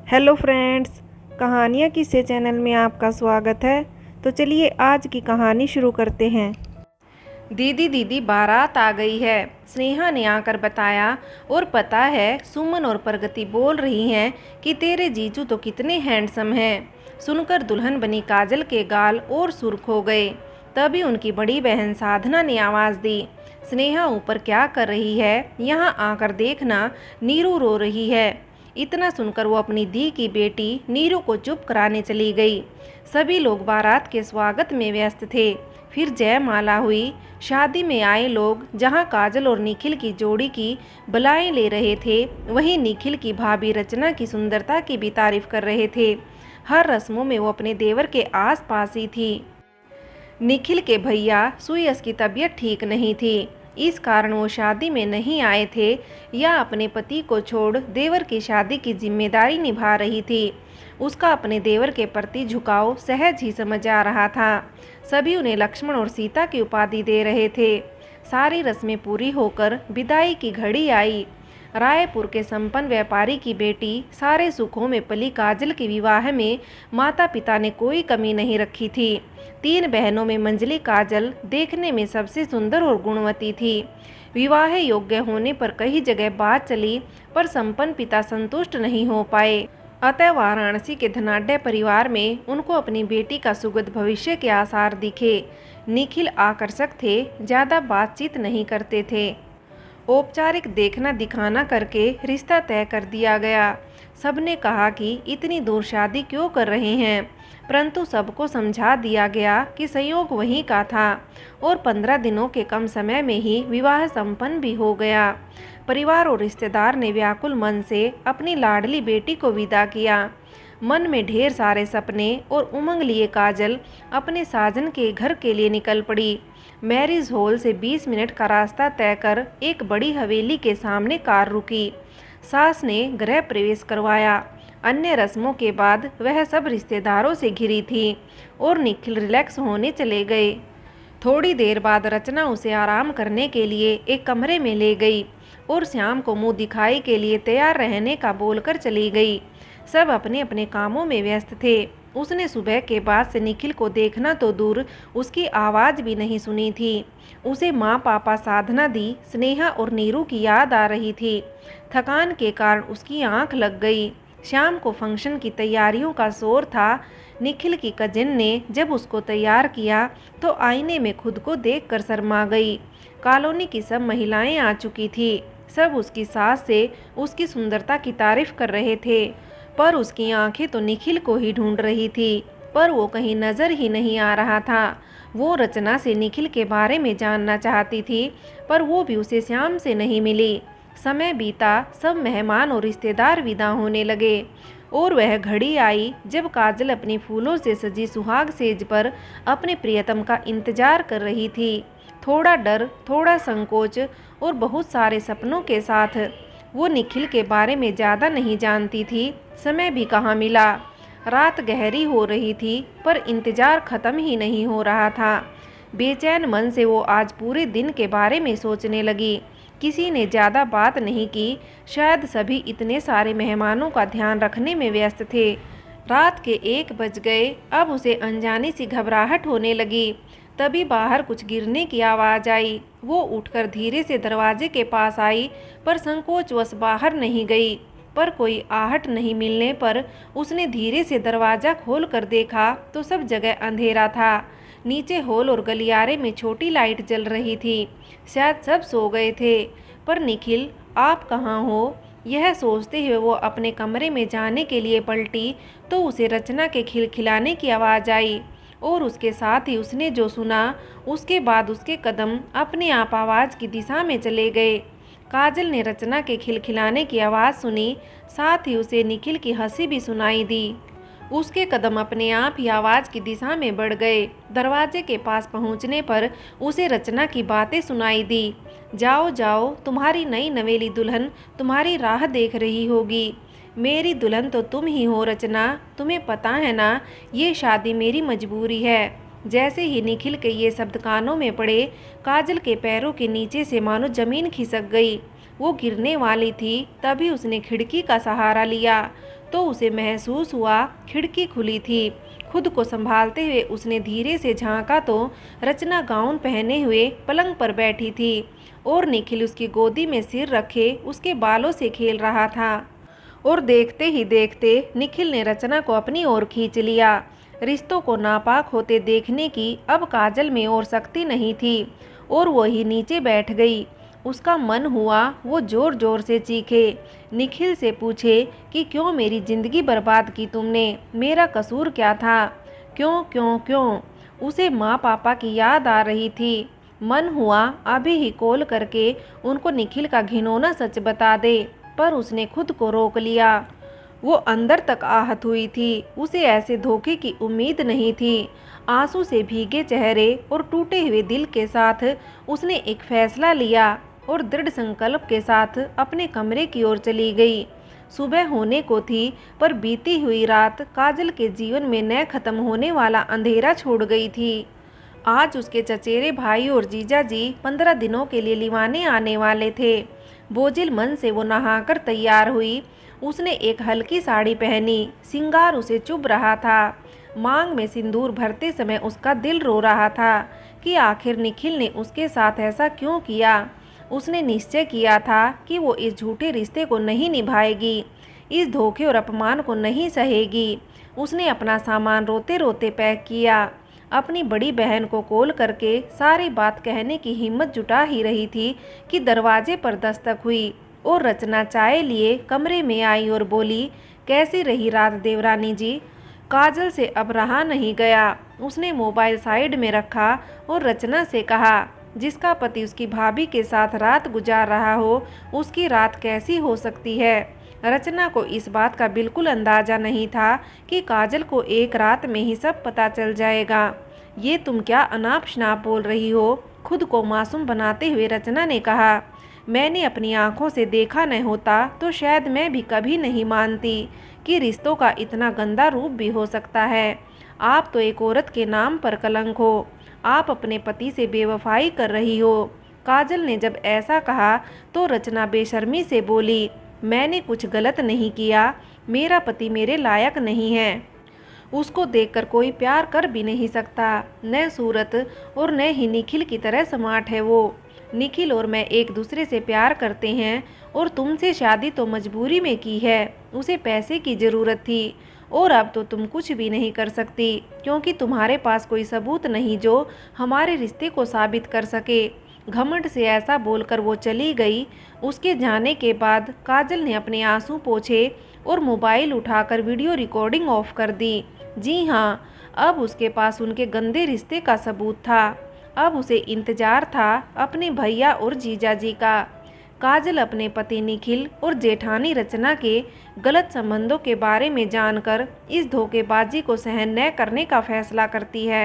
Hello friends, कहानियाँ किस्से channel में आपका स्वागत है। तो चलिए आज की कहानी शुरू करते हैं। दीदी दीदी बारात आ गई है, स्नेहा ने आकर बताया। और पता है, सुमन और प्रगति बोल रही हैं कि तेरे जीजू तो कितने हैंडसम हैं। सुनकर दुल्हन बनी काजल के गाल और सुर्ख हो गए। तभी उनकी बड़ी बहन साधना ने आवाज़ दी, स्नेहा ऊपर क्या कर रही है, यहाँ आकर देखना, नीरू रो रही है। इतना सुनकर वो अपनी दी की बेटी नीरू को चुप कराने चली गई। सभी लोग बारात के स्वागत में व्यस्त थे। फिर जयमाला हुई। शादी में आए लोग जहां काजल और निखिल की जोड़ी की बधाई ले रहे थे, वहीं निखिल की भाभी रचना की सुंदरता की भी तारीफ कर रहे थे। हर रस्मों में वो अपने देवर के आस पास ही थी। निखिल के भैया सुयस की तबीयत ठीक नहीं थी, इस कारण वो शादी में नहीं आए थे या अपने पति को छोड़ देवर की शादी की जिम्मेदारी निभा रही थी। उसका अपने देवर के प्रति झुकाव सहज ही समझ आ रहा था। सभी उन्हें लक्ष्मण और सीता की उपाधि दे रहे थे। सारी रस्में पूरी होकर विदाई की घड़ी आई। रायपुर के संपन्न व्यापारी की बेटी सारे सुखों में पली काजल के विवाह में माता पिता ने कोई कमी नहीं रखी थी। 3 बहनों में मंजली काजल देखने में सबसे सुंदर और गुणवती थी। विवाह योग्य होने पर कई जगह बात चली, पर संपन्न पिता संतुष्ट नहीं हो पाए। अतः वाराणसी के धनाढ्य परिवार में उनको अपनी बेटी का सुगध भविष्य के आसार दिखे। निखिल आकर्षक थे, ज़्यादा बातचीत नहीं करते थे। औपचारिक देखना दिखाना करके रिश्ता तय कर दिया गया। सबने कहा कि इतनी दूर शादी क्यों कर रहे हैं, परंतु सबको समझा दिया गया कि संयोग वहीं का था और 15 दिनों के कम समय में ही विवाह संपन्न भी हो गया। परिवार और रिश्तेदार ने व्याकुल मन से अपनी लाडली बेटी को विदा किया। मन में ढेर सारे सपने और उमंग लिए काजल अपने साजन के घर के लिए निकल पड़ी। मैरिज हॉल से 20 मिनट का रास्ता तय कर एक बड़ी हवेली के सामने कार रुकी। सास ने गृह प्रवेश करवाया। अन्य रस्मों के बाद वह सब रिश्तेदारों से घिरी थी और निखिल रिलैक्स होने चले गए। थोड़ी देर बाद रचना उसे आराम करने के लिए एक कमरे में ले गई और श्याम को मुंह दिखाई के लिए तैयार रहने का बोलकर चली गई। सब अपने अपने कामों में व्यस्त थे। उसने सुबह के बाद से निखिल को देखना तो दूर, उसकी आवाज़ भी नहीं सुनी थी। उसे माँ पापा साधना दी, स्नेहा और नीरू की याद आ रही थी। थकान के कारण उसकी आंख लग गई। शाम को फंक्शन की तैयारियों का शोर था। निखिल की कजिन ने जब उसको तैयार किया तो आईने में खुद को देखकर शर्मा गई। कॉलोनी की सब महिलाएं आ चुकी थी। सब उसकी सास से उसकी सुंदरता की तारीफ कर रहे थे, पर उसकी आंखें तो निखिल को ही ढूंढ रही थी, पर वो कहीं नज़र ही नहीं आ रहा था। वो रचना से निखिल के बारे में जानना चाहती थी, पर वो भी उसे श्याम से नहीं मिली। समय बीता, सब मेहमान और रिश्तेदार विदा होने लगे और वह घड़ी आई जब काजल अपनी फूलों से सजी सुहाग सेज पर अपने प्रियतम का इंतजार कर रही थी। थोड़ा डर, थोड़ा संकोच और बहुत सारे सपनों के साथ। वो निखिल के बारे में ज़्यादा नहीं जानती थी। समय भी कहाँ मिला। रात गहरी हो रही थी, पर इंतज़ार ख़त्म ही नहीं हो रहा था। बेचैन मन से वो आज पूरे दिन के बारे में सोचने लगी। किसी ने ज़्यादा बात नहीं की, शायद सभी इतने सारे मेहमानों का ध्यान रखने में व्यस्त थे। रात के 1 बज गए। अब उसे अनजानी सी घबराहट होने लगी। तभी बाहर कुछ गिरने की आवाज़ आई। वो उठकर धीरे से दरवाजे के पास आई, पर संकोचवश बाहर नहीं गई। पर कोई आहट नहीं मिलने पर उसने धीरे से दरवाज़ा खोल कर देखा तो सब जगह अंधेरा था। नीचे हॉल और गलियारे में छोटी लाइट जल रही थी। शायद सब सो गए थे। पर निखिल, आप कहाँ हो? यह सोचते हुए वो अपने कमरे में जाने के लिए पलटी तो उसे रचना के खिलखिलाने की आवाज़ आई और उसके साथ ही उसने जो सुना, उसके बाद उसके कदम अपने आप आवाज़ की दिशा में चले गए। काजल ने रचना के खिलखिलाने की आवाज़ सुनी, साथ ही उसे निखिल की हंसी भी सुनाई दी। उसके कदम अपने आप ही आवाज़ की दिशा में बढ़ गए। दरवाजे के पास पहुंचने पर उसे रचना की बातें सुनाई दी। जाओ जाओ, तुम्हारी नई नवेली दुल्हन तुम्हारी राह देख रही होगी। मेरी दुल्हन तो तुम ही हो रचना, तुम्हें पता है ना, ये शादी मेरी मजबूरी है। जैसे ही निखिल के ये शब्द कानों में पड़े, काजल के पैरों के नीचे से मानो जमीन खिसक गई। वो गिरने वाली थी, तभी उसने खिड़की का सहारा लिया तो उसे महसूस हुआ खिड़की खुली थी। खुद को संभालते हुए उसने धीरे से झांका तो रचना गाउन पहने हुए पलंग पर बैठी थी और निखिल उसकी गोदी में सिर रखे उसके बालों से खेल रहा था। और देखते ही देखते निखिल ने रचना को अपनी ओर खींच लिया। रिश्तों को नापाक होते देखने की अब काजल में और शक्ति नहीं थी और वही नीचे बैठ गई। उसका मन हुआ वो जोर जोर से चीखे, निखिल से पूछे कि क्यों मेरी ज़िंदगी बर्बाद की तुमने, मेरा कसूर क्या था, क्यों क्यों क्यों। उसे माँ पापा की याद आ रही थी। मन हुआ अभी ही कॉल करके उनको निखिल का घिनौना सच बता दे, पर उसने खुद को रोक लिया। वो अंदर तक आहत हुई थी। उसे ऐसे धोखे की उम्मीद नहीं थी। आंसू से भीगे चेहरे और टूटे हुए दिल के साथ उसने एक फैसला लिया और दृढ़ संकल्प के साथ अपने कमरे की ओर चली गई। सुबह होने को थी, पर बीती हुई रात काजल के जीवन में न खत्म होने वाला अंधेरा छोड़ गई थी। आज उसके चचेरे भाई और जीजा जी 15 दिनों के लिए लिवाने आने वाले थे। बोझिल मन से वो नहाकर तैयार हुई। उसने एक हल्की साड़ी पहनी, सिंगार उसे चुभ रहा था। मांग में सिंदूर भरते समय उसका दिल रो रहा था कि आखिर निखिल ने उसके साथ ऐसा क्यों किया। उसने निश्चय किया था कि वो इस झूठे रिश्ते को नहीं निभाएगी, इस धोखे और अपमान को नहीं सहेगी। उसने अपना सामान रोते रोते पैक किया। अपनी बड़ी बहन को कॉल करके सारी बात कहने की हिम्मत जुटा ही रही थी कि दरवाजे पर दस्तक हुई और रचना चाय लिए कमरे में आई और बोली, कैसी रही रात देवरानी जी। काजल से अब रहा नहीं गया। उसने मोबाइल साइड में रखा और रचना से कहा, जिसका पति उसकी भाभी के साथ रात गुजार रहा हो, उसकी रात कैसी हो सकती है। रचना को इस बात का बिल्कुल अंदाज़ा नहीं था कि काजल को एक रात में ही सब पता चल जाएगा। ये तुम क्या अनाप शनाप बोल रही हो। खुद को मासूम बनाते हुए रचना ने कहा, मैंने अपनी आंखों से देखा न होता तो शायद मैं भी कभी नहीं मानती कि रिश्तों का इतना गंदा रूप भी हो सकता है। आप तो एक औरत के नाम पर कलंक हो। आप अपने पति से बेवफाई कर रही हो। काजल ने जब ऐसा कहा तो रचना बेशर्मी से बोली, मैंने कुछ गलत नहीं किया। मेरा पति मेरे लायक नहीं है। उसको देखकर कोई प्यार कर भी नहीं सकता। न सूरत और न ही निखिल की तरह स्मार्ट है वो। निखिल और मैं एक दूसरे से प्यार करते हैं और तुमसे शादी तो मजबूरी में की है। उसे पैसे की ज़रूरत थी और अब तो तुम कुछ भी नहीं कर सकती क्योंकि तुम्हारे पास कोई सबूत नहीं जो हमारे रिश्ते को साबित कर सके। घमंड से ऐसा बोलकर वो चली गई। उसके जाने के बाद काजल ने अपने आंसू पोंछे और मोबाइल उठाकर वीडियो रिकॉर्डिंग ऑफ कर दी। जी हाँ, अब उसके पास उनके गंदे रिश्ते का सबूत था। अब उसे इंतजार था अपने भैया और जीजा जी का। काजल अपने पति निखिल और जेठानी रचना के गलत संबंधों के बारे में जानकर इस धोखेबाजी को सहन न करने का फैसला करती है।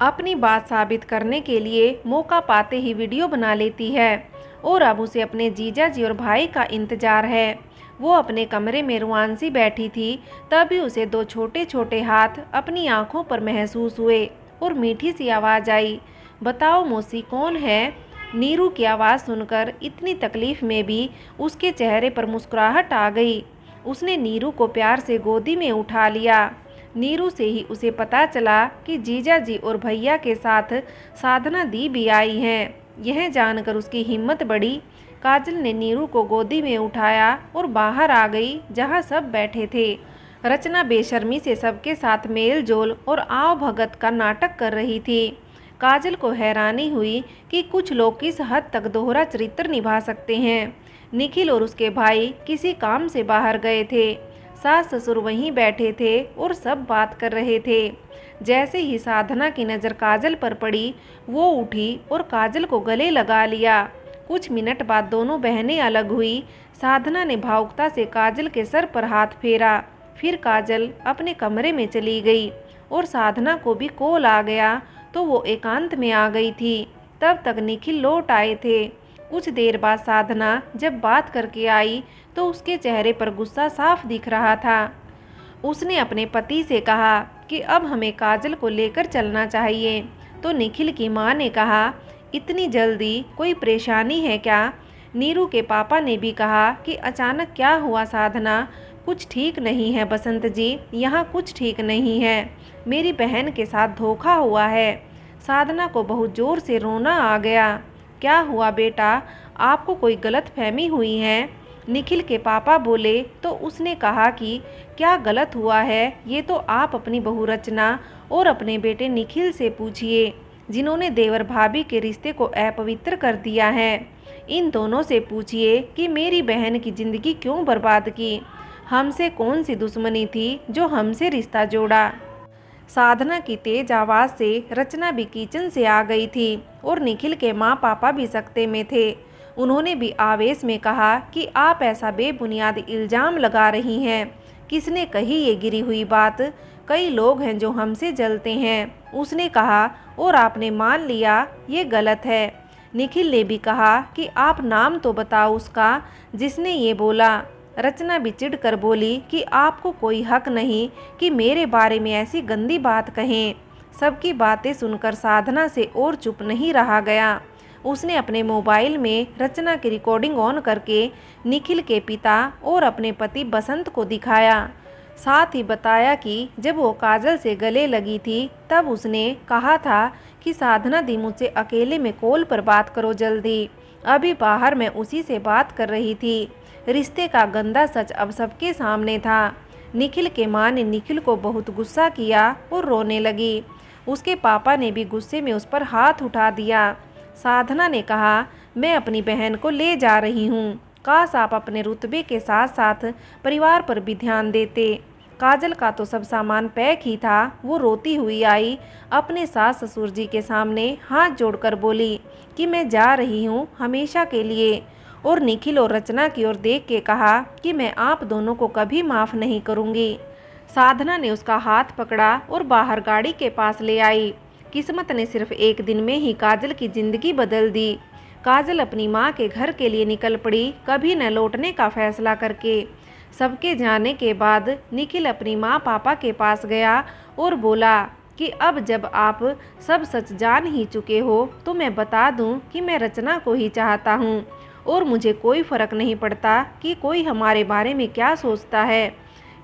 अपनी बात साबित करने के लिए मौका पाते ही वीडियो बना लेती है और अब उसे अपने जीजा जी और भाई का इंतजार है। वो अपने कमरे में रुआंसी बैठी थी, तभी उसे दो छोटे छोटे हाथ अपनी आंखों पर महसूस हुए और मीठी सी आवाज़ आई, बताओ मौसी कौन है। नीरू की आवाज़ सुनकर इतनी तकलीफ में भी उसके चेहरे पर मुस्कुराहट आ गई। उसने नीरू को प्यार से गोदी में उठा लिया। नीरू से ही उसे पता चला कि जीजा जी और भैया के साथ साधना दी भी आई हैं। यह जानकर उसकी हिम्मत बढ़ी। काजल ने नीरू को गोदी में उठाया और बाहर आ गई जहां सब बैठे थे। रचना बेशर्मी से सबके साथ मेल जोल और आव भगत का नाटक कर रही थी। काजल को हैरानी हुई कि कुछ लोग किस हद तक दोहरा चरित्र निभा सकते हैं। निखिल और उसके भाई किसी काम से बाहर गए थे। सास ससुर वहीं बैठे थे और सब बात कर रहे थे। जैसे ही साधना की नज़र काजल पर पड़ी, वो उठी और काजल को गले लगा लिया। कुछ मिनट बाद दोनों बहनें अलग हुई। साधना ने भावुकता से काजल के सर पर हाथ फेरा। फिर काजल अपने कमरे में चली गई और साधना को भी कॉल आ गया तो वो एकांत में आ गई थी। तब तक निखिल लौट आए थे। कुछ देर बाद साधना जब बात करके आई तो उसके चेहरे पर गुस्सा साफ दिख रहा था। उसने अपने पति से कहा कि अब हमें काजल को लेकर चलना चाहिए, तो निखिल की मां ने कहा, इतनी जल्दी कोई परेशानी है क्या। नीरू के पापा ने भी कहा कि अचानक क्या हुआ साधना, कुछ ठीक नहीं है बसंत जी, यहाँ कुछ ठीक नहीं है। मेरी बहन के साथ धोखा हुआ है। साधना को बहुत ज़ोर से रोना आ गया। क्या हुआ बेटा, आपको कोई गलतफहमी हुई है? निखिल के पापा बोले तो उसने कहा कि क्या गलत हुआ है ये तो आप अपनी बहू रचना और अपने बेटे निखिल से पूछिए, जिन्होंने देवर भाभी के रिश्ते को अपवित्र कर दिया है। इन दोनों से पूछिए कि मेरी बहन की ज़िंदगी क्यों बर्बाद की। हमसे कौन सी दुश्मनी थी जो हमसे रिश्ता जोड़ा। साधना की तेज आवाज़ से रचना भी किचन से आ गई थी और निखिल के माँ पापा भी सकते में थे। उन्होंने भी आवेश में कहा कि आप ऐसा बेबुनियाद इल्ज़ाम लगा रही हैं। किसने कही ये गिरी हुई बात? कई लोग हैं जो हमसे जलते हैं, उसने कहा, और आपने मान लिया ये गलत है। निखिल ने भी कहा कि आप नाम तो बताओ उसका जिसने ये बोला। रचना भी चिढ़ कर बोली कि आपको कोई हक नहीं कि मेरे बारे में ऐसी गंदी बात कहें। सबकी बातें सुनकर साधना से और चुप नहीं रहा गया। उसने अपने मोबाइल में रचना की रिकॉर्डिंग ऑन करके निखिल के पिता और अपने पति बसंत को दिखाया। साथ ही बताया कि जब वो काजल से गले लगी थी तब उसने कहा था कि साधना दी मुझसे अकेले में कॉल पर बात करो जल्दी, अभी बाहर मैं उसी से बात कर रही थी। रिश्ते का गंदा सच अब सबके सामने था। निखिल के माँ ने निखिल को बहुत गुस्सा किया और रोने लगी। उसके पापा ने भी गुस्से में उस पर हाथ उठा दिया। साधना ने कहा, मैं अपनी बहन को ले जा रही हूँ, काश आप अपने रुतबे के साथ साथ परिवार पर भी ध्यान देते। काजल का तो सब सामान पैक ही था। वो रोती हुई आई, अपने सास ससुर जी के सामने हाथ जोड़कर बोली कि मैं जा रही हूँ हमेशा के लिए, और निखिल और रचना की ओर देख के कहा कि मैं आप दोनों को कभी माफ़ नहीं करूँगी। साधना ने उसका हाथ पकड़ा और बाहर गाड़ी के पास ले आई। किस्मत ने सिर्फ एक दिन में ही काजल की ज़िंदगी बदल दी। काजल अपनी माँ के घर के लिए निकल पड़ी, कभी न लौटने का फैसला करके। सबके जाने के बाद निखिल अपनी माँ पापा के पास गया और बोला कि अब जब आप सब सच जान ही चुके हो तो मैं बता दूं कि मैं रचना को ही चाहता हूं और मुझे कोई फ़र्क नहीं पड़ता कि कोई हमारे बारे में क्या सोचता है।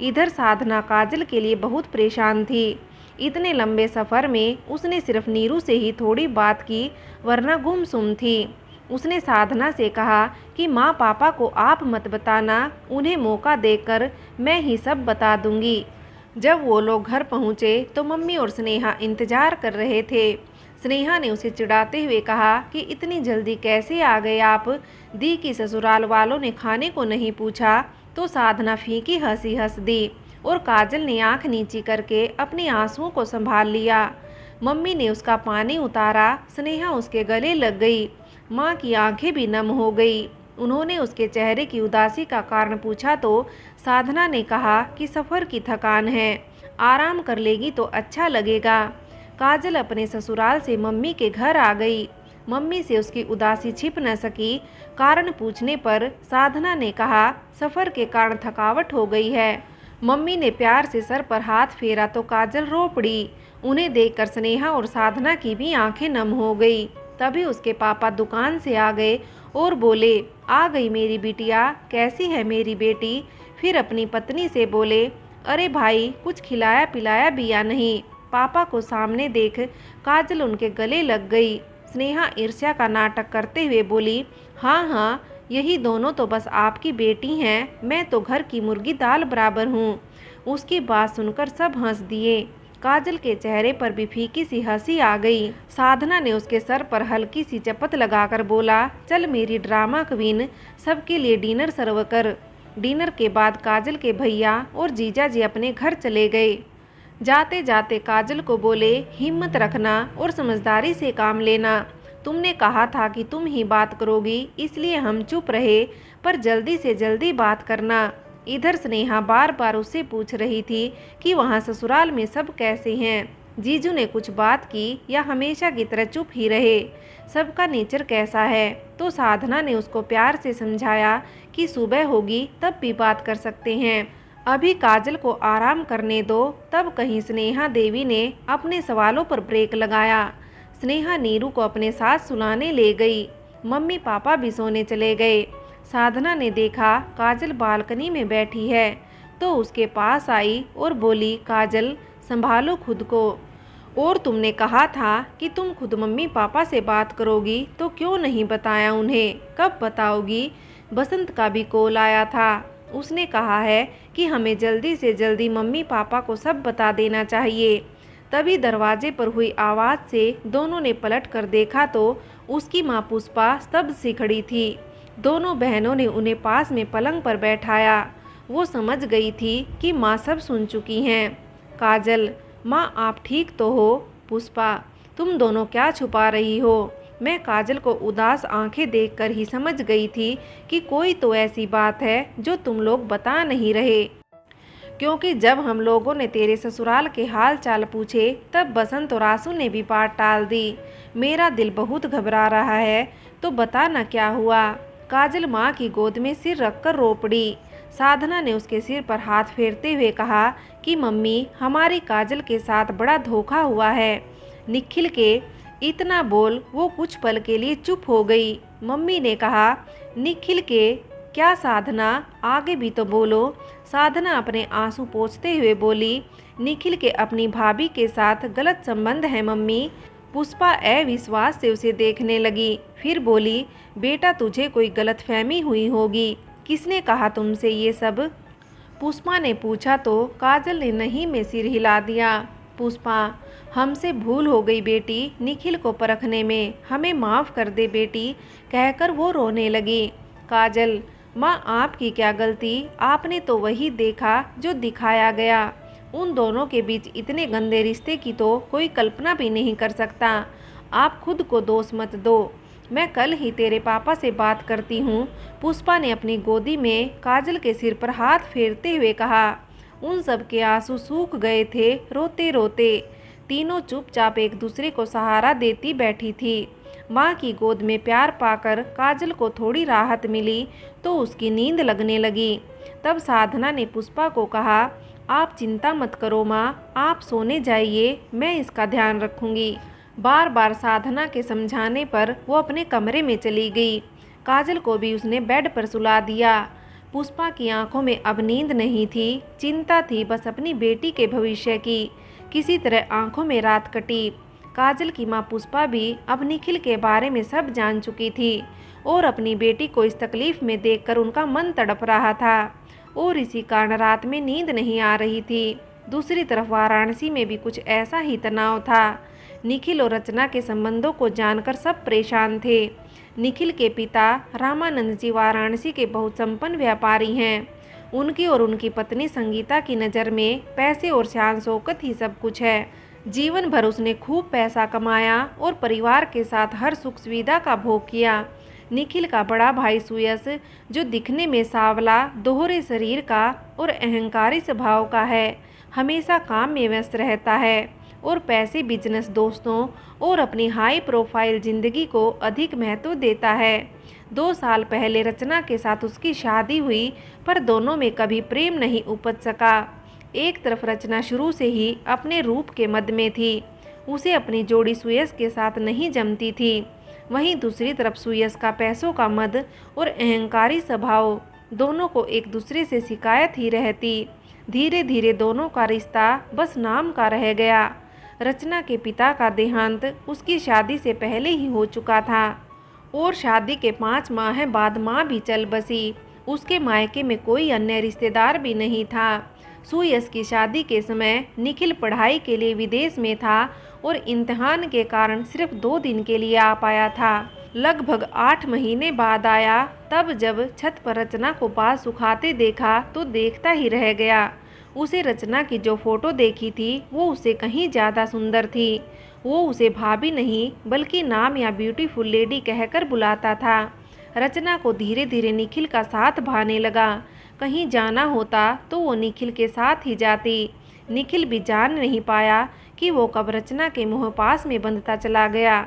इधर साधना काजल के लिए बहुत परेशान थी। इतने लंबे सफ़र में उसने सिर्फ नीरू से ही थोड़ी बात की, वरना गुमसुम थी। उसने साधना से कहा कि माँ पापा को आप मत बताना, उन्हें मौका देकर मैं ही सब बता दूंगी। जब वो लोग घर पहुँचे तो मम्मी और स्नेहा इंतज़ार कर रहे थे। स्नेहा ने उसे चिढ़ाते हुए कहा कि इतनी जल्दी कैसे आ गए आप? दी की ससुराल वालों ने खाने को नहीं पूछा। तो साधना फीकी हंसी हंस दी और काजल ने आंख नीची करके अपने आंसुओं को संभाल लिया। मम्मी ने उसका पानी उतारा, स्नेहा उसके गले लग गई। माँ की आंखें भी नम हो गई। उन्होंने उसके चेहरे की उदासी का कारण पूछा तो साधना ने कहा कि सफ़र की थकान है, आराम कर लेगी तो अच्छा लगेगा। काजल अपने ससुराल से मम्मी के घर आ गई। मम्मी से उसकी उदासी छिप न सकी। कारण पूछने पर साधना ने कहा, सफ़र के कारण थकावट हो गई है। मम्मी ने प्यार से सर पर हाथ फेरा तो काजल रो पड़ी। उन्हें देखकर स्नेहा और साधना की भी आंखें नम हो गई। तभी उसके पापा दुकान से आ गए और बोले, आ गई मेरी बिटिया, कैसी है मेरी बेटी? फिर अपनी पत्नी से बोले, अरे भाई कुछ खिलाया पिलाया भी या नहीं? पापा को सामने देख काजल उनके गले लग गई। स्नेहा ईर्ष्या का नाटक करते हुए बोली, हाँ हाँ, यही दोनों तो बस आपकी बेटी हैं, मैं तो घर की मुर्गी दाल बराबर हूँ। उसकी बात सुनकर सब हंस दिए। काजल के चेहरे पर भी फीकी सी हंसी आ गई। साधना ने उसके सर पर हल्की सी चपत लगाकर बोला, चल मेरी ड्रामा क्वीन, सबके लिए डिनर सर्व कर। डिनर के बाद काजल के भैया और जीजा जी अपने घर चले गए। जाते जाते काजल को बोले, हिम्मत रखना और समझदारी से काम लेना। तुमने कहा था कि तुम ही बात करोगी, इसलिए हम चुप रहे, पर जल्दी से जल्दी बात करना। इधर स्नेहा बार बार उससे पूछ रही थी कि वहाँ ससुराल में सब कैसे हैं, जीजू ने कुछ बात की या हमेशा की तरह चुप ही रहे, सबका नेचर कैसा है। तो साधना ने उसको प्यार से समझाया कि सुबह होगी तब भी बात कर सकते हैं, अभी काजल को आराम करने दो। तब कहीं स्नेहा देवी ने अपने सवालों पर ब्रेक लगाया। स्नेहा नीरू को अपने साथ सुलाने ले गई। मम्मी पापा भी सोने चले गए। साधना ने देखा काजल बालकनी में बैठी है तो उसके पास आई और बोली, काजल संभालो खुद को। और तुमने कहा था कि तुम खुद मम्मी पापा से बात करोगी, तो क्यों नहीं बताया उन्हें? कब बताओगी? बसंत का भी कॉल आया था। उसने कहा है कि हमें जल्दी से जल्दी मम्मी पापा को सब बता देना चाहिए। तभी दरवाजे पर हुई आवाज़ से दोनों ने पलट कर देखा तो उसकी माँ पुष्पा स्तब्ध सी खड़ी थी। दोनों बहनों ने उन्हें पास में पलंग पर बैठाया। वो समझ गई थी कि माँ सब सुन चुकी हैं। काजल, माँ आप ठीक तो हो? पुष्पा, तुम दोनों क्या छुपा रही हो? मैं काजल को उदास आंखें देखकर ही समझ गई थी कि कोई तो ऐसी बात है जो तुम लोग बता नहीं रहे, क्योंकि जब हम लोगों ने तेरे ससुराल के हाल चाल पूछे तब बसंत और आंसू ने भी बात टाल दी। मेरा दिल बहुत घबरा रहा है, तो बता ना क्या हुआ। काजल माँ की गोद में सिर रखकर रो पड़ी। साधना ने उसके सिर पर हाथ फेरते हुए कहा कि मम्मी, हमारी काजल के साथ बड़ा धोखा हुआ है। निखिल के इतना बोल वो कुछ पल के लिए चुप हो गई। मम्मी ने कहा, निखिल के क्या? साधना आगे भी तो बोलो। साधना अपने आंसू पोंछते हुए बोली, निखिल के अपनी भाभी के साथ गलत संबंध है मम्मी। पुष्पा अविश्वास से उसे देखने लगी, फिर बोली, बेटा तुझे कोई गलतफहमी हुई होगी। किसने कहा तुमसे ये सब? पुष्पा ने पूछा तो काजल ने नहीं में सिर हिला दिया। पुष्पा, हमसे भूल हो गई बेटी, निखिल को परखने में, हमें माफ़ कर दे बेटी, कहकर वो रोने लगी। काजल, माँ आपकी क्या गलती? आपने तो वही देखा जो दिखाया गया। उन दोनों के बीच इतने गंदे रिश्ते की तो कोई कल्पना भी नहीं कर सकता। आप खुद को दोष मत दो। मैं कल ही तेरे पापा से बात करती हूँ। पुष्पा ने अपनी गोदी में काजल के सिर पर हाथ फेरते हुए कहा। उन सब के आंसू सूख गए थे रोते रोते। तीनों चुपचाप एक दूसरे को सहारा देती बैठी थी। माँ की गोद में प्यार पाकर काजल को थोड़ी राहत मिली तो उसकी नींद लगने लगी। तब साधना ने पुष्पा को कहा, आप चिंता मत करो माँ, आप सोने जाइए, मैं इसका ध्यान रखूँगी। बार बार साधना के समझाने पर वो अपने कमरे में चली गई। काजल को भी उसने बेड पर सुला दिया। पुष्पा की आंखों में अब नींद नहीं थी, चिंता थी बस अपनी बेटी के भविष्य की। किसी तरह आंखों में रात कटी। काजल की माँ पुष्पा भी अब निखिल के बारे में सब जान चुकी थी और अपनी बेटी को इस तकलीफ में देखकर उनका मन तड़प रहा था और इसी कारण रात में नींद नहीं आ रही थी। दूसरी तरफ वाराणसी में भी कुछ ऐसा ही तनाव था। निखिल और रचना के संबंधों को जानकर सब परेशान थे। निखिल के पिता रामानंद जी वाराणसी के बहुत संपन्न व्यापारी हैं। उनकी और उनकी पत्नी संगीता की नज़र में पैसे और शान शौकत ही सब कुछ है। जीवन भर उसने खूब पैसा कमाया और परिवार के साथ हर सुख सुविधा का भोग किया। निखिल का बड़ा भाई सुयश, जो दिखने में सांवला, दोहरे शरीर का और अहंकारी स्वभाव का है, हमेशा काम में व्यस्त रहता है और पैसे, बिजनेस, दोस्तों और अपनी हाई प्रोफाइल जिंदगी को अधिक महत्व देता है। 2 साल पहले रचना के साथ उसकी शादी हुई, पर दोनों में कभी प्रेम नहीं उपज सका। एक तरफ रचना शुरू से ही अपने रूप के मद में थी, उसे अपनी जोड़ी सुयश के साथ नहीं जमती थी। वहीं दूसरी तरफ सुयश का पैसों का मद और अहंकारी स्वभाव, दोनों को एक दूसरे से शिकायत ही रहती। धीरे धीरे दोनों का रिश्ता बस नाम का रह गया। रचना के पिता का देहांत उसकी शादी से पहले ही हो चुका था और शादी के 5 माह बाद माँ भी चल बसी। उसके मायके में कोई अन्य रिश्तेदार भी नहीं था। सुयश की शादी के समय निखिल पढ़ाई के लिए विदेश में था और इम्तिहान के कारण सिर्फ 2 दिन के लिए आ पाया था। लगभग 8 महीने बाद आया। तब जब छत पर रचना को बाल सुखाते देखा तो देखता ही रह गया। उसे रचना की जो फोटो देखी थी वो उससे कहीं ज़्यादा सुंदर थी। वो उसे भाभी नहीं बल्कि नाम या ब्यूटीफुल लेडी कहकर बुलाता था। रचना को धीरे धीरे निखिल का साथ भाने लगा। कहीं जाना होता तो वो निखिल के साथ ही जाती। निखिल भी जान नहीं पाया कि वो कब रचना के मुँह पास में बंधता चला गया।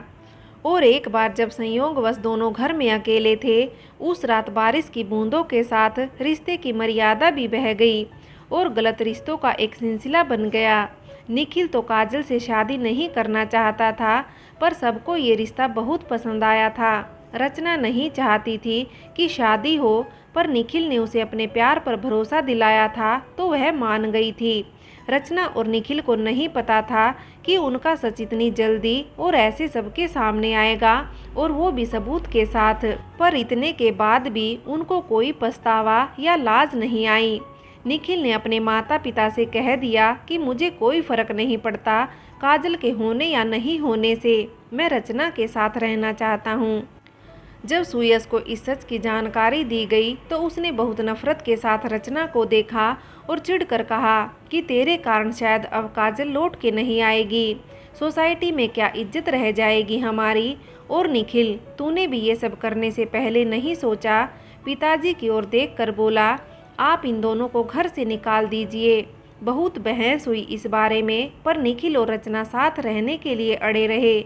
और एक बार जब संयोगवश दोनों घर में अकेले थे, उस रात बारिश की बूंदों के साथ रिश्ते की मर्यादा भी बह गई और गलत रिश्तों का एक सिलसिला बन गया। निखिल तो काजल से शादी नहीं करना चाहता था, पर सबको ये रिश्ता बहुत पसंद आया था। रचना नहीं चाहती थी कि शादी हो, पर निखिल ने उसे अपने प्यार पर भरोसा दिलाया था तो वह मान गई थी। रचना और निखिल को नहीं पता था कि उनका सच इतनी जल्दी और ऐसे सबके सामने आएगा, और वो भी सबूत के साथ। पर इतने के बाद भी उनको कोई पछतावा या लाज नहीं आई। निखिल ने अपने माता पिता से कह दिया कि मुझे कोई फर्क नहीं पड़ता काजल के होने या नहीं होने से, मैं रचना के साथ रहना चाहता हूँ। जब सुयश को इस सच की जानकारी दी गई तो उसने बहुत नफरत के साथ रचना को देखा और चिढ़कर कहा कि तेरे कारण शायद अब काजल लौट के नहीं आएगी, सोसाइटी में क्या इज्जत रह जाएगी हमारी। और निखिल, तूने भी ये सब करने से पहले नहीं सोचा? पिताजी की ओर देखकर बोला, आप इन दोनों को घर से निकाल दीजिए। बहुत बहस हुई इस बारे में, पर निखिल और रचना साथ रहने के लिए अड़े रहे।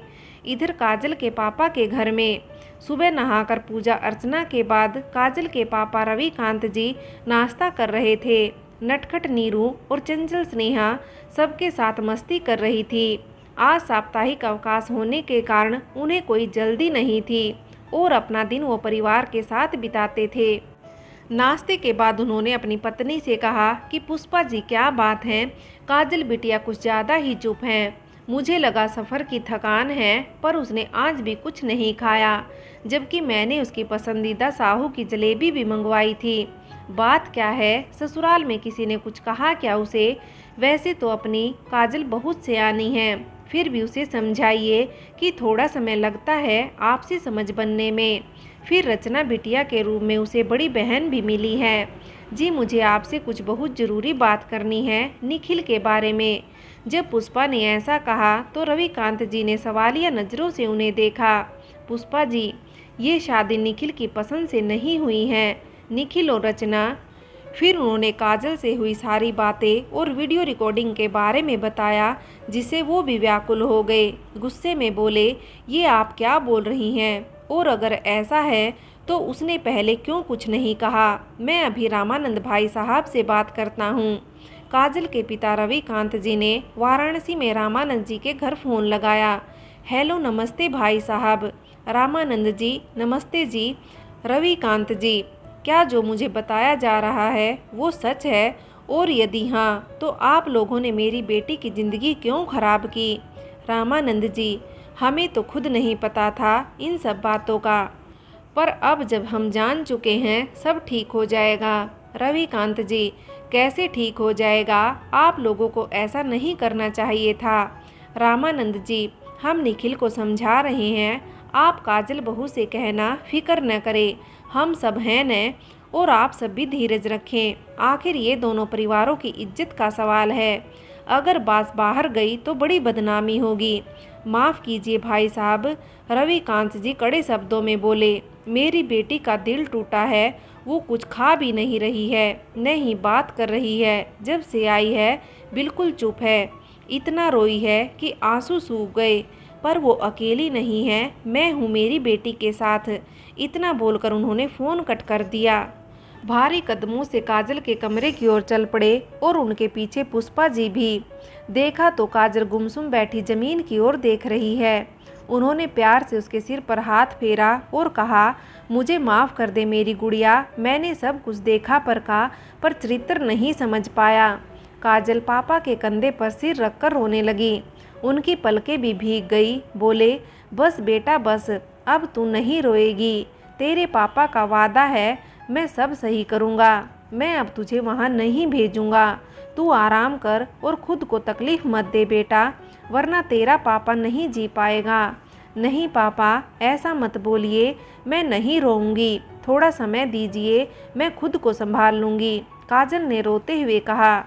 इधर काजल के पापा के घर में सुबह नहाकर पूजा अर्चना के बाद काजल के पापा रविकांत जी नाश्ता कर रहे थे। नटखट नीरू और चंचल स्नेहा सबके साथ मस्ती कर रही थी। आज साप्ताहिक अवकाश होने के कारण उन्हें कोई जल्दी नहीं थी और अपना दिन वो परिवार के साथ बिताते थे। नाश्ते के बाद उन्होंने अपनी पत्नी से कहा कि पुष्पा जी, क्या बात है, काजल बिटिया कुछ ज़्यादा ही चुप हैं। मुझे लगा सफ़र की थकान है, पर उसने आज भी कुछ नहीं खाया, जबकि मैंने उसकी पसंदीदा साहू की जलेबी भी मंगवाई थी। बात क्या है, ससुराल में किसी ने कुछ कहा क्या उसे? वैसे तो अपनी काजल बहुत सयानी है, फिर भी उसे समझाइए कि थोड़ा समय लगता है आपसी समझ बनने में। फिर रचना बिटिया के रूप में उसे बड़ी बहन भी मिली है। जी, मुझे आपसे कुछ बहुत ज़रूरी बात करनी है निखिल के बारे में। जब पुष्पा ने ऐसा कहा तो रविकांत जी ने सवालिया नज़रों से उन्हें देखा। पुष्पा जी, ये शादी निखिल की पसंद से नहीं हुई है। निखिल और रचना। फिर उन्होंने काजल से हुई सारी बातें और वीडियो रिकॉर्डिंग के बारे में बताया, जिसे वो भी व्याकुल हो गए। गुस्से में बोले, ये आप क्या बोल रही हैं? और अगर ऐसा है तो उसने पहले क्यों कुछ नहीं कहा? मैं अभी रामानंद भाई साहब से बात करता हूँ। काजल के पिता रविकांत जी ने वाराणसी में रामानंद जी के घर फ़ोन लगाया। हेलो, नमस्ते भाई साहब। रामानंद जी, नमस्ते जी। रविकांत जी, क्या जो मुझे बताया जा रहा है वो सच है? और यदि हाँ तो आप लोगों ने मेरी बेटी की ज़िंदगी क्यों खराब की? रामानंद जी, हमें तो खुद नहीं पता था इन सब बातों का, पर अब जब हम जान चुके हैं सब ठीक हो जाएगा। रविकांत जी, कैसे ठीक हो जाएगा? आप लोगों को ऐसा नहीं करना चाहिए था। रामानंद जी, हम निखिल को समझा रहे हैं, आप काजल बहू से कहना फिक्र न करें, हम सब हैं न। और आप सब भी धीरज रखें, आखिर ये दोनों परिवारों की इज्जत का सवाल है। अगर बात बाहर गई तो बड़ी बदनामी होगी। माफ़ कीजिए भाई साहब। रविकांत जी कड़े शब्दों में बोले, मेरी बेटी का दिल टूटा है, वो कुछ खा भी नहीं रही है, न ही बात कर रही है। जब से आई है बिल्कुल चुप है, इतना रोई है कि आंसू सूख गए। पर वो अकेली नहीं है, मैं हूँ मेरी बेटी के साथ। इतना बोलकर उन्होंने फ़ोन कट कर दिया। भारी कदमों से काजल के कमरे की ओर चल पड़े और उनके पीछे पुष्पा जी भी। देखा तो काजल गुमसुम बैठी जमीन की ओर देख रही है। उन्होंने प्यार से उसके सिर पर हाथ फेरा और कहा, मुझे माफ़ कर दे मेरी गुड़िया, मैंने सब कुछ देखा पर चरित्र नहीं समझ पाया। काजल पापा के कंधे पर सिर रखकर रोने लगी। उनकी पलकें भी भीग गई। बोले, बस बेटा बस, अब तू नहीं रोएगी। तेरे पापा का वादा है, मैं सब सही करूँगा। मैं अब तुझे वहाँ नहीं भेजूँगा। तू आराम कर और ख़ुद को तकलीफ़ मत दे बेटा, वरना तेरा पापा नहीं जी पाएगा। नहीं पापा, ऐसा मत बोलिए, मैं नहीं रोऊंगी, थोड़ा समय दीजिए, मैं खुद को संभाल लूँगी, काजल ने रोते हुए कहा।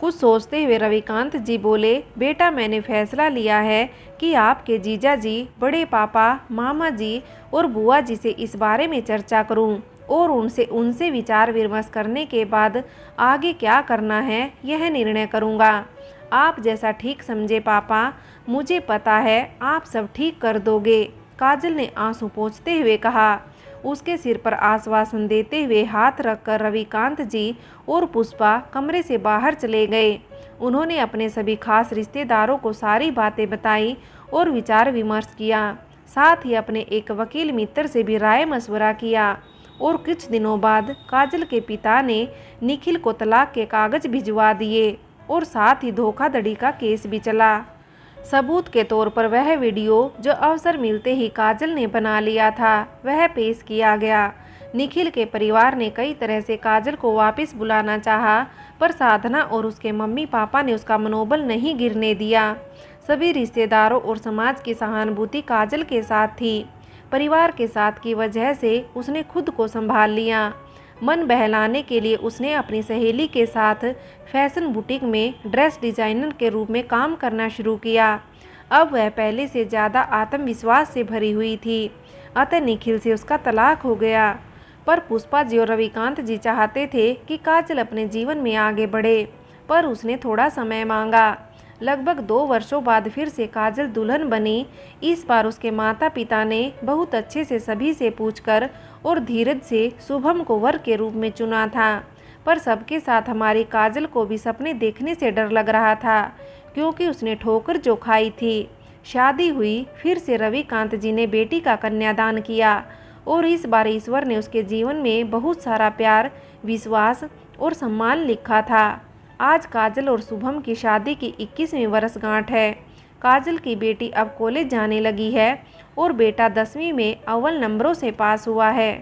कुछ सोचते हुए रविकांत जी बोले, बेटा मैंने फैसला लिया है कि आपके जीजा जी, बड़े पापा, मामा जी और बुआ जी से इस बारे में चर्चा करूं और उनसे विचार विमर्श करने के बाद आगे क्या करना है यह निर्णय करूंगा। आप जैसा ठीक समझे पापा, मुझे पता है आप सब ठीक कर दोगे, काजल ने आंसू पोंछते हुए कहा। उसके सिर पर आश्वासन देते हुए हाथ रखकर रविकांत जी और पुष्पा कमरे से बाहर चले गए। उन्होंने अपने सभी खास रिश्तेदारों को सारी बातें बताई और विचार विमर्श किया। साथ ही अपने एक वकील मित्र से भी राय मशवरा किया। और कुछ दिनों बाद काजल के पिता ने निखिल को तलाक के कागज भिजवा दिए और साथ ही धोखाधड़ी का केस भी चला। सबूत के तौर पर वह वीडियो जो अवसर मिलते ही काजल ने बना लिया था वह पेश किया गया। निखिल के परिवार ने कई तरह से काजल को वापस बुलाना चाहा, पर साधना और उसके मम्मी पापा ने उसका मनोबल नहीं गिरने दिया। सभी रिश्तेदारों और समाज की सहानुभूति काजल के साथ थी। परिवार के साथ की वजह से उसने खुद को संभाल लिया। मन बहलाने के लिए उसने अपनी सहेली के साथ फैशन बुटीक में ड्रेस डिजाइनर के रूप में काम करना शुरू किया। अब वह पहले से ज़्यादा आत्मविश्वास से भरी हुई थी। अतः निखिल से उसका तलाक हो गया। पर पुष्पा जी और रविकांत जी चाहते थे कि काजल अपने जीवन में आगे बढ़े, पर उसने थोड़ा समय मांगा। लगभग 2 वर्षों बाद फिर से काजल दुल्हन बनी। इस बार उसके माता पिता ने बहुत अच्छे से सभी से पूछकर और धीरज से शुभम को वर के रूप में चुना था। पर सबके साथ हमारी काजल को भी सपने देखने से डर लग रहा था, क्योंकि उसने ठोकर जो खाई थी। शादी हुई, फिर से रविकांत जी ने बेटी का कन्यादान किया और इस बार ईश्वर ने उसके जीवन में बहुत सारा प्यार, विश्वास और सम्मान लिखा था। आज काजल और शुभम की शादी की 21वीं वर्षगांठ है। काजल की बेटी अब कॉलेज जाने लगी है और बेटा 10वीं में अव्वल नंबरों से पास हुआ है।